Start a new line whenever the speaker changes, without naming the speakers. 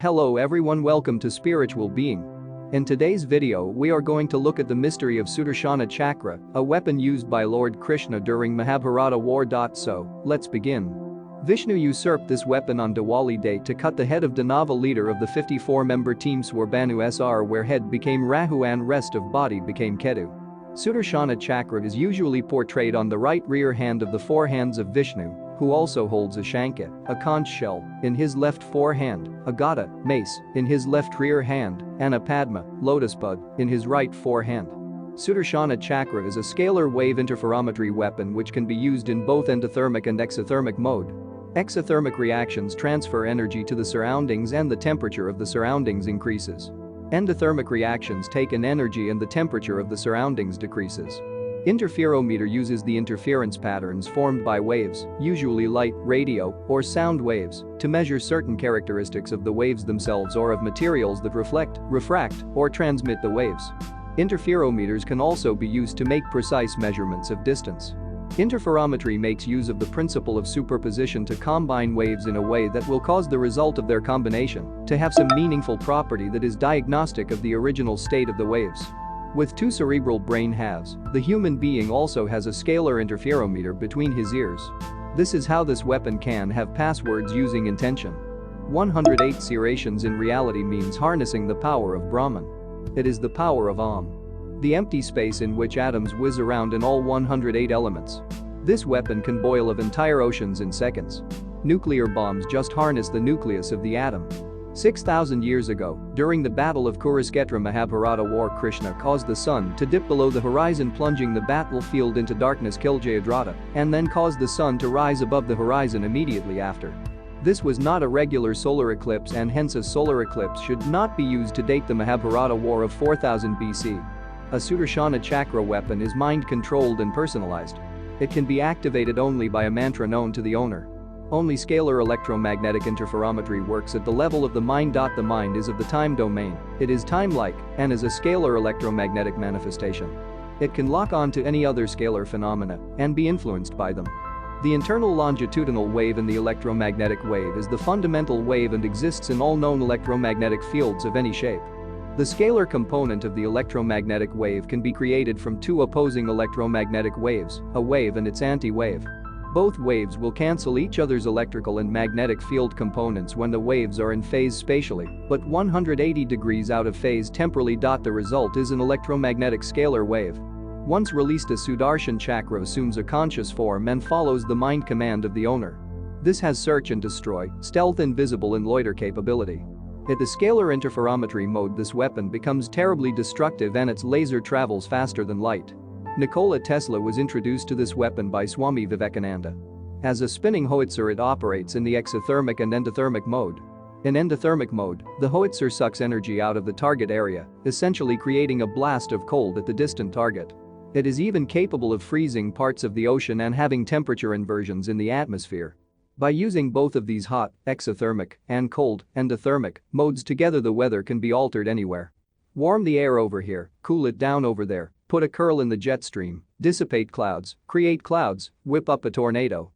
Hello everyone, welcome to Spiritual Being. In today's video we are going to look at the mystery of SUDRSHANA Chakra, a weapon used by Lord Krishna during Mahabharata war. So, let's begin. Vishnu usurped this weapon on Diwali day to cut the head of Danava, leader of the 54-member team Swarbanu Sr, where head became Rahu and rest of body became Ketu. SUDRSHANA Chakra is usually portrayed on the right rear hand of the four hands of Vishnu, who also holds a Shankha, a conch shell, in his left forehand, a Gada, mace, in his left rear hand, and a Padma, lotus bud, in his right forehand. SUDRSHANA Chakra is a scalar wave interferometry weapon which can be used in both endothermic and exothermic mode. Exothermic reactions transfer energy to the surroundings and the temperature of the surroundings increases. Endothermic reactions take in energy and the temperature of the surroundings decreases. Interferometer uses the interference patterns formed by waves, usually light, radio, or sound waves, to measure certain characteristics of the waves themselves or of materials that reflect, refract, or transmit the waves. Interferometers can also be used to make precise measurements of distance. Interferometry makes use of the principle of superposition to combine waves in a way that will cause the result of their combination to have some meaningful property that is diagnostic of the original state of the waves. With two cerebral brain halves, the human being also has a scalar interferometer between his ears. This is how this weapon can have passwords using intention. 108 serrations in reality means harnessing the power of Brahman. It is the power of Om, the empty space in which atoms whiz around in all 108 elements. This weapon can boil of entire oceans in seconds. Nuclear bombs just harness the nucleus of the atom. 6,000 years ago, during the Battle of Kurukshetra Mahabharata war, Krishna caused the sun to dip below the horizon, plunging the battlefield into darkness, killed Jayadratha, and then caused the sun to rise above the horizon immediately after. This was not a regular solar eclipse, and hence a solar eclipse should not be used to date the Mahabharata war of 4000 BC. A SUDRSHANA Chakra weapon is mind-controlled and personalized. It can be activated only by a mantra known to the owner. Only scalar electromagnetic interferometry works at the level of the mind. The mind is of the time domain, it is time-like, and is a scalar electromagnetic manifestation. It can lock on to any other scalar phenomena and be influenced by them. The internal longitudinal wave in the electromagnetic wave is the fundamental wave and exists in all known electromagnetic fields of any shape. The scalar component of the electromagnetic wave can be created from two opposing electromagnetic waves, a wave and its anti-wave. Both waves will cancel each other's electrical and magnetic field components when the waves are in phase spatially, but 180 degrees out of phase temporally. The result is an electromagnetic scalar wave. Once released, a SUDARSHANA Chakra assumes a conscious form and follows the mind command of the owner. This has search and destroy, stealth, invisible, and loiter capability. At the scalar interferometry mode, this weapon becomes terribly destructive and its laser travels faster than light. Nikola Tesla was introduced to this weapon by Swami Vivekananda. As a spinning howitzer, it operates in the exothermic and endothermic mode. In endothermic mode, the howitzer sucks energy out of the target area, essentially creating a blast of cold at the distant target. It is even capable of freezing parts of the ocean and having temperature inversions in the atmosphere. By using both of these hot, exothermic, and cold, endothermic, modes together, the weather can be altered anywhere. Warm the air over here, cool it down over there. Put a curl in the jet stream, dissipate clouds, create clouds, whip up a tornado.